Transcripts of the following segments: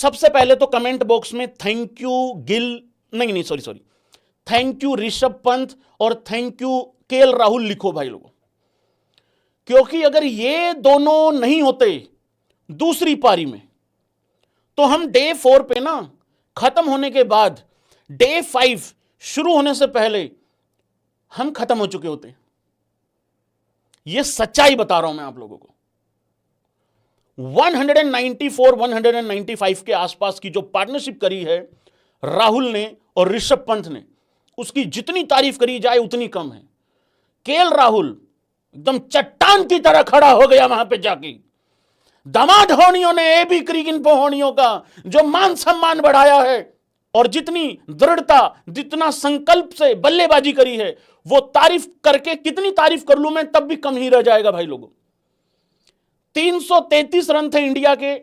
सबसे पहले तो कमेंट बॉक्स में थैंक यू गिल, नहीं sorry, thank you Rishabh Pant और थैंक यू केएल राहुल लिखो भाई लोगों, क्योंकि अगर ये दोनों नहीं होते दूसरी पारी में तो हम डे 4 पे ना खत्म होने के बाद डे 5 शुरू होने से पहले हम खत्म हो चुके होते। यह सच्चाई बता रहा हूं मैं आप लोगों को। 194 195 के आसपास की जो पार्टनरशिप करी है राहुल ने और ऋषभ पंत ने, उसकी जितनी तारीफ करी जाए उतनी कम है। केएल राहुल एकदम चट्टान की तरह खड़ा हो गया वहां पे जाके। दामाद होनियों ने एबी क्रिगिन होनियों का जो मान सम्मान बढ़ाया है और जितनी दृढ़ता, जितना संकल्प से बल्लेबाजी करी है, वो तारीफ करके कितनी तारीफ कर लूं मैं तब भी कम ही रह जाएगा भाई लोगों। 333 रन थे इंडिया के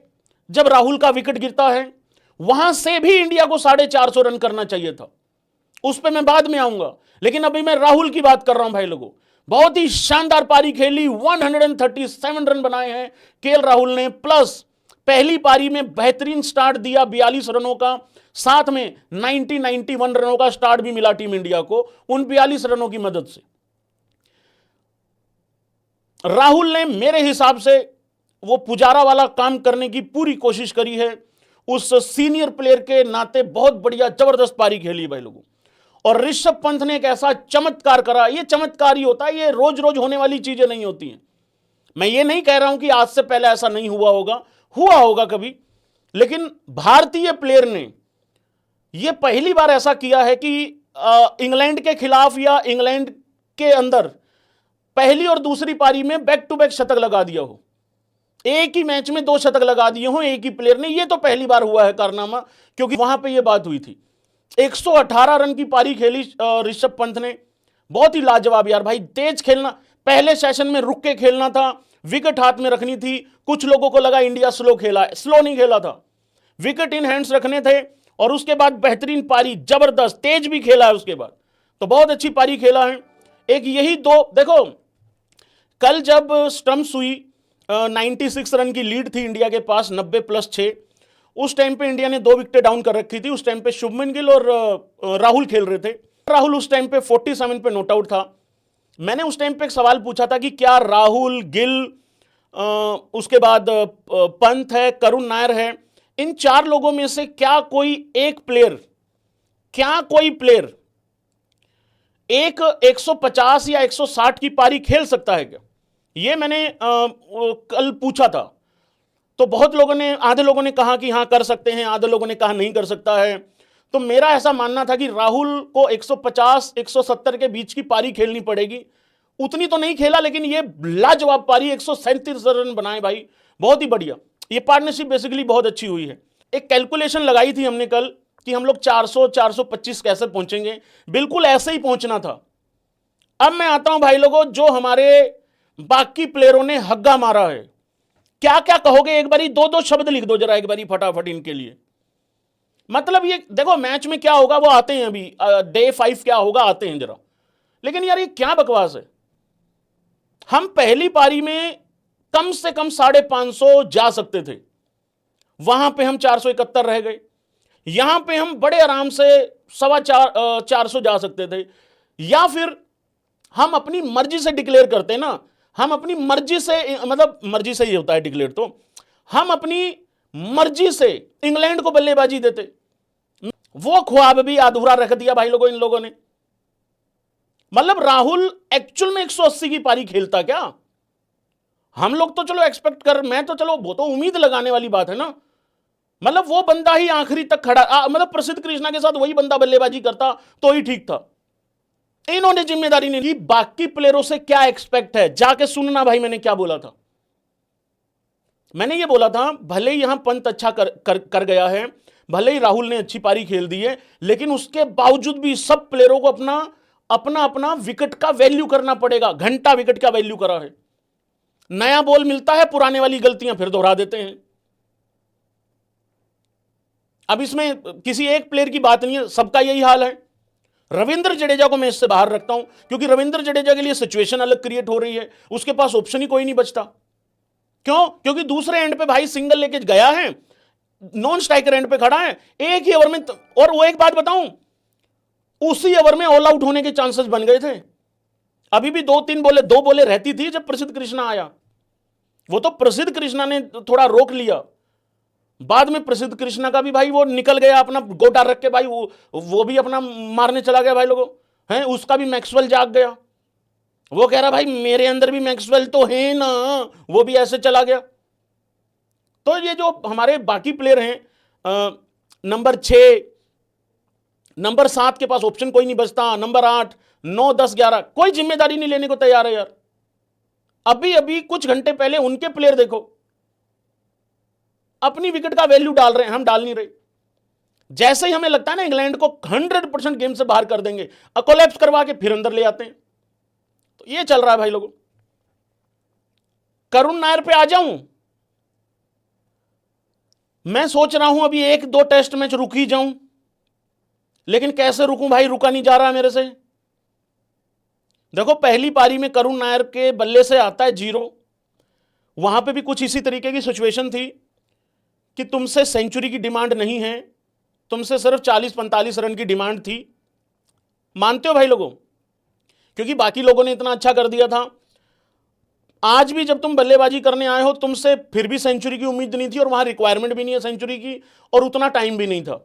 जब राहुल का विकेट गिरता है, वहां से भी इंडिया को 450 रन करना चाहिए था। उस पर मैं बाद में आऊंगा, लेकिन अभी मैं राहुल की बात कर रहा हूं भाई लोगों। बहुत ही शानदार पारी खेली, 137 रन बनाए हैं केएल राहुल ने, प्लस पहली पारी में बेहतरीन स्टार्ट दिया 42 रनों का, साथ में 91 रनों का स्टार्ट भी मिला टीम इंडिया को उन 42 रनों की मदद से। राहुल ने मेरे हिसाब से वो पुजारा वाला काम करने की पूरी कोशिश करी है। उस सीनियर प्लेयर के नाते बहुत बढ़िया जबरदस्त पारी खेली भाई लोगों। और ऋषभ पंत ने एक ऐसा चमत्कार करा, ये चमत्कार ही होता है, ये रोज रोज होने वाली चीजें नहीं होती हैं। मैं ये नहीं कह रहा हूं कि आज से पहले ऐसा नहीं हुआ होगा, हुआ होगा कभी, लेकिन भारतीय प्लेयर ने यह पहली बार ऐसा किया है कि इंग्लैंड के खिलाफ या इंग्लैंड के अंदर पहली और दूसरी पारी में बैक टू बैक शतक लगा दिया हो, एक ही मैच में 2 शतक लगा दिए हो एक ही प्लेयर ने। यह तो पहली बार हुआ है कारनामा, क्योंकि वहां पे यह बात हुई थी। 118 रन की पारी खेली ऋषभ पंत ने, बहुत ही लाजवाब यार भाई। तेज खेलना, पहले सेशन में रुक के खेलना था, विकेट हाथ में रखनी थी। कुछ लोगों को लगा इंडिया स्लो खेला है, स्लो नहीं खेला था, विकेट इन हैंड्स रखने थे। और उसके बाद बेहतरीन पारी, जबरदस्त तेज भी खेला है उसके बाद, तो बहुत अच्छी पारी खेला है। एक यही दो, देखो कल जब स्टंप्स हुई 96 रन की लीड थी इंडिया के पास, 90+6, उस टाइम पे इंडिया ने 2 विकेट डाउन कर रखी थी। उस टाइम पे शुभमन गिल और राहुल खेल रहे थे। राहुल उस टाइम पे 47 पे नॉट आउट था। मैंने उस टाइम पे एक सवाल पूछा था कि क्या राहुल, गिल, उसके बाद पंत है, करुण नायर है, इन 4 लोगों में से क्या कोई प्लेयर एक 150 या 160 की पारी खेल सकता है क्या? ये मैंने कल पूछा था। तो बहुत लोगों ने, आधे लोगों ने कहा कि हां कर सकते हैं, आधे लोगों ने कहा नहीं कर सकता है। तो मेरा ऐसा मानना था कि राहुल को 150 170 के बीच की पारी खेलनी पड़ेगी। उतनी तो नहीं खेला, लेकिन ये लाजवाब पारी, 137 रन बनाए भाई, बहुत ही बढ़िया। ये पार्टनरशिप बेसिकली बहुत अच्छी हुई है। एक कैलकुलेशन लगाई थी हमने कल कि हम लोग 400 425 कैसे पहुंचेंगे, बिल्कुल ऐसे ही पहुंचना था। अब मैं आता हूं भाई लोगों, जो हमारे बाकी प्लेयरों ने हग्गा मारा है, क्या क्या कहोगे? एक बारी 2-2 शब्द लिख दो जरा एक बारी फटाफट इनके लिए। मतलब ये देखो मैच में क्या होगा वो आते हैं, अभी डे 5 क्या होगा आते हैं जरा। लेकिन यार ये क्या बकवास है। हम पहली पारी में कम से कम 550 जा सकते थे, वहां पे हम 471 रह गए। यहां पे हम बड़े आराम से 450 जा सकते थे। या फिर हम अपनी मर्जी से डिक्लेयर करते ना, हम अपनी मर्जी से, मतलब मर्जी से ही होता है डिक्लेयर, तो हम अपनी मर्जी से इंग्लैंड को बल्लेबाजी देते। वो ख्वाब भी अधूरा रख दिया भाई लोगों इन लोगों ने। मतलब राहुल एक्चुअल में 180 की पारी खेलता क्या? हम लोग तो चलो एक्सपेक्ट कर, मैं तो चलो, वो तो उम्मीद लगाने वाली बात है ना। मतलब वो बंदा ही आखिरी तक खड़ा, मतलब प्रसिद्ध कृष्णा के साथ वही बंदा बल्लेबाजी करता तो ही ठीक था। इन्होंने जिम्मेदारी नहीं ली। बाकी प्लेयरों से क्या एक्सपेक्ट है, जाके सुनना भाई मैंने क्या बोला था। मैंने ये बोला था, भले ही यहां पंत अच्छा कर गया है, भले ही राहुल ने अच्छी पारी खेल दी है, लेकिन उसके बावजूद भी सब प्लेयरों को अपना विकेट का वैल्यू करना पड़ेगा। घंटा विकेट का वैल्यू करा है। नया बॉल मिलता है, पुराने वाली गलतियां फिर दोहरा देते हैं। अब इसमें किसी एक प्लेयर की बात नहीं है, सबका यही हाल है। रविंद्र जडेजा को मैं इससे बाहर रखता हूं, क्योंकि रविंद्र जडेजा के लिए सिचुएशन अलग क्रिएट हो रही है, उसके पास ऑप्शन ही कोई नहीं बचता। क्यों? क्योंकि दूसरे एंड पे भाई सिंगल लेके गया है, नॉन स्ट्राइकर एंड पे खड़ा है, एक ही ओवर में। और वो एक बात बताऊं, उसी ओवर में ऑल आउट होने के चांसेस बन गए थे। अभी भी 2 बोले रहती थी जब प्रसिद्ध कृष्णा आया। वो तो प्रसिद्ध कृष्णा ने थोड़ा रोक लिया, बाद में प्रसिद्ध कृष्णा का भी भाई वो निकल गया अपना गोटा रख के, भाई वो भी अपना मारने चला गया भाई लोगों हैं। उसका भी मैक्सवेल जाग गया, वो कह रहा भाई मेरे अंदर भी मैक्सवेल तो है ना, वो भी ऐसे चला गया। तो ये जो हमारे बाकी प्लेयर हैं, नंबर 6, नंबर 7 के पास ऑप्शन कोई नहीं बचता, नंबर 8, 9, 10, 11 कोई जिम्मेदारी नहीं लेने को तैयार है यार। अभी अभी कुछ घंटे पहले उनके प्लेयर देखो, अपनी विकेट का वैल्यू डाल रहे हैं, हम डाल नहीं रहे। जैसे ही हमें लगता है ना इंग्लैंड को 100% गेम से बाहर कर देंगे, कोलैप्स करवा के फिर अंदर ले आते हैं। तो ये चल रहा है भाई लोगों। करुण नायर पे आ जाऊं, मैं सोच रहा हूं अभी 1-2 टेस्ट मैच रुक ही जाऊं, लेकिन कैसे रुकूं भाई, रुका नहीं जा रहा मेरे से। देखो पहली पारी में करुण नायर के बल्ले से आता है 0, वहां पे भी कुछ इसी तरीके की सिचुएशन थी कि तुमसे सेंचुरी की डिमांड नहीं है, तुमसे सिर्फ 40-45 रन की डिमांड थी। मानते हो भाई लोगों, क्योंकि बाकी लोगों ने इतना अच्छा कर दिया था। आज भी जब तुम बल्लेबाजी करने आए हो, तुमसे फिर भी सेंचुरी की उम्मीद नहीं थी, और वहां रिक्वायरमेंट भी नहीं है सेंचुरी की, और उतना टाइम भी नहीं था।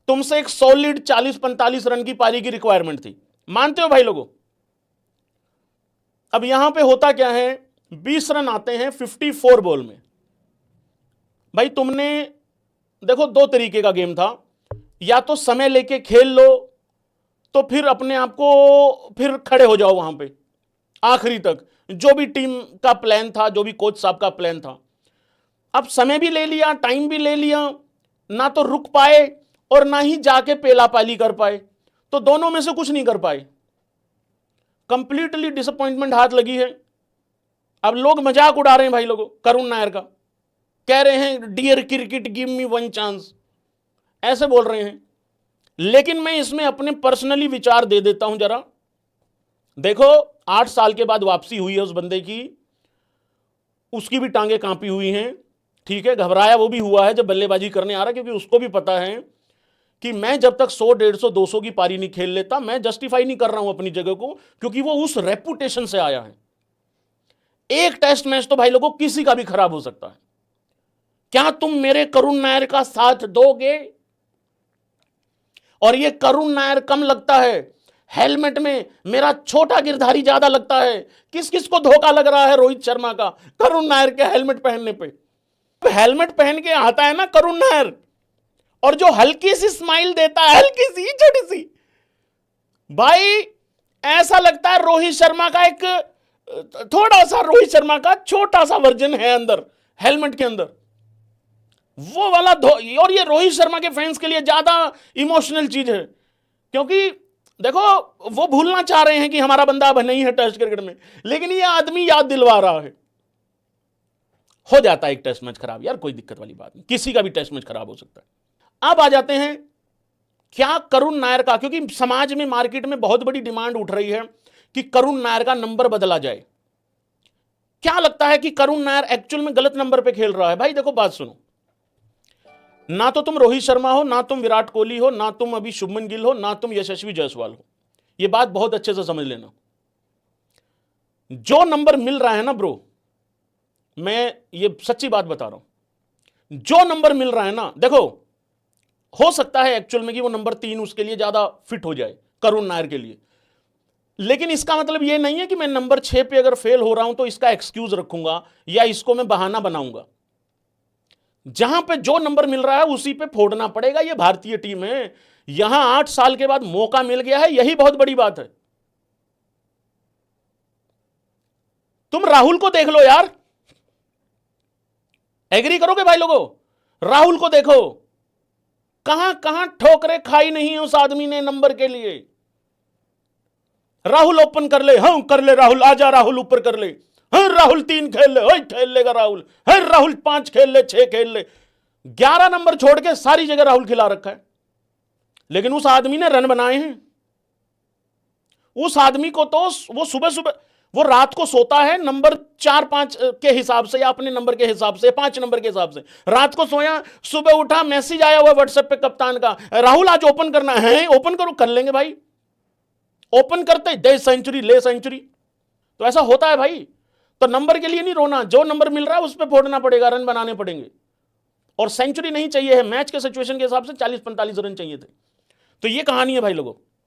तुमसे एक सॉलिड 40-45 रन की पारी की रिक्वायरमेंट थी। मानते हो भाई लोगों। अब यहां पे होता क्या है, 20 रन आते हैं 54 बॉल में। भाई तुमने देखो 2 तरीके का गेम था, या तो समय लेके खेल लो, तो फिर अपने आप को फिर खड़े हो जाओ वहां पे आखिरी तक, जो भी टीम का प्लान था, जो भी कोच साहब का प्लान था। अब समय भी ले लिया, टाइम भी ले लिया, ना तो रुक पाए और ना ही जाके पेला पाली कर पाए, तो दोनों में से कुछ नहीं कर पाए। कंप्लीटली डिसअपॉइंटमेंट हाथ लगी है। अब लोग मजाक उड़ा रहे हैं भाई लोगों करुण नायर का, कह रहे हैं dear cricket give me 1 chance, ऐसे बोल रहे हैं। लेकिन मैं इसमें अपने पर्सनली विचार दे देता हूं जरा। देखो 8 साल के बाद वापसी हुई है उस बंदे की, उसकी भी टांगे कांपी हुई हैं, ठीक है, घबराया वो भी हुआ है जब बल्लेबाजी करने आ रहा, क्योंकि उसको भी पता है कि मैं जब तक 100, 150, 200 की पारी नहीं खेल लेता, मैं जस्टिफाई नहीं कर रहा हूं अपनी जगह को, क्योंकि वो उस रेपुटेशन से आया है। एक टेस्ट मैच तो भाई लोगों किसी का भी खराब हो सकता है। क्या तुम मेरे करुण नायर का साथ दोगे? और ये करुण नायर कम लगता है, हेलमेट में मेरा छोटा गिरधारी ज्यादा लगता है। किस किस को धोखा लग रहा है रोहित शर्मा का करुण नायर के हेलमेट पहनने पे? हेलमेट पहन के आता है ना करुण नायर, और जो हल्की सी स्माइल देता है, हल्की सी छोटी सी, भाई ऐसा लगता है रोहित शर्मा का एक थोड़ा सा, रोहित शर्मा का छोटा सा वर्जन है अंदर हेलमेट के अंदर, वो वाला और ये रोहित शर्मा के फैंस के लिए ज्यादा इमोशनल चीज है, क्योंकि देखो वो भूलना चाह रहे हैं कि हमारा बंदा अब नहीं है टेस्ट क्रिकेट में, लेकिन ये आदमी याद दिलवा रहा है। हो जाता है एक टेस्ट मैच खराब यार, कोई दिक्कत वाली बात नहीं, किसी का भी टेस्ट मैच खराब हो सकता है। अब आ जाते हैं क्या करुण नायर का, क्योंकि समाज में, मार्केट में बहुत बड़ी डिमांड उठ रही है कि करुण नायर का नंबर बदला जाए। क्या लगता है कि करुण नायर एक्चुअल में गलत नंबर पे खेल रहा है? भाई देखो बात सुनो, ना तो तुम रोहित शर्मा हो, ना तुम विराट कोहली हो, ना तुम अभी शुभमन गिल हो, ना तुम यशस्वी जायसवाल हो। ये बात बहुत अच्छे से समझ लेना। जो नंबर मिल रहा है ना ब्रो, मैं ये सच्ची बात बता रहा हूं, जो नंबर मिल रहा है ना, देखो हो सकता है एक्चुअल में कि वो नंबर 3 उसके लिए ज्यादा फिट हो जाए करुण नायर के लिए, लेकिन इसका मतलब ये नहीं है कि मैं नंबर 6 पे अगर फेल हो रहा हूं तो इसका एक्सक्यूज रखूंगा या इसको मैं बहाना बनाऊंगा। जहां पे जो नंबर मिल रहा है उसी पे फोड़ना पड़ेगा। ये भारतीय टीम है, यहां 8 साल के बाद मौका मिल गया है, यही बहुत बड़ी बात है। तुम राहुल को देख लो यार, एग्री करोगे भाई लोगों? राहुल को देखो, कहां कहां ठोकरें खाई नहीं है उस आदमी ने नंबर के लिए। राहुल ओपन कर ले, हाँ कर ले राहुल, आजा राहुल ऊपर कर ले, हाँ राहुल 3 खेल ले, खेल लेगा राहुल, हाँ राहुल 5 खेल ले, 6 खेल ले, 11 नंबर छोड़ के सारी जगह राहुल खिला रखा है। लेकिन उस आदमी ने रन बनाए हैं। उस आदमी को तो वो सुबह सुबह वो रात को सोता है नंबर 4-5 के हिसाब से, या अपने नंबर के हिसाब से, 5 नंबर के हिसाब से रात को सोया, सुबह उठा, मैसेज आया हुआ व्हाट्सएप पे कप्तान का, राहुल आज ओपन करना है, ओपन करो, कर लेंगे भाई, ओपन करते दे सेंचुरी, ले सेंचुरी। तो ऐसा होता है भाई। तो नंबर के लिए नहीं रोना, जो नंबर मिल रहा है उस पर फोड़ना पड़ेगा, रन बनाने पड़ेंगे। और सेंचुरी नहीं चाहिए है, मैच के सिचुएशन के हिसाब से 40-45 रन चाहिए थे। तो ये कहानी है भाई लोगों।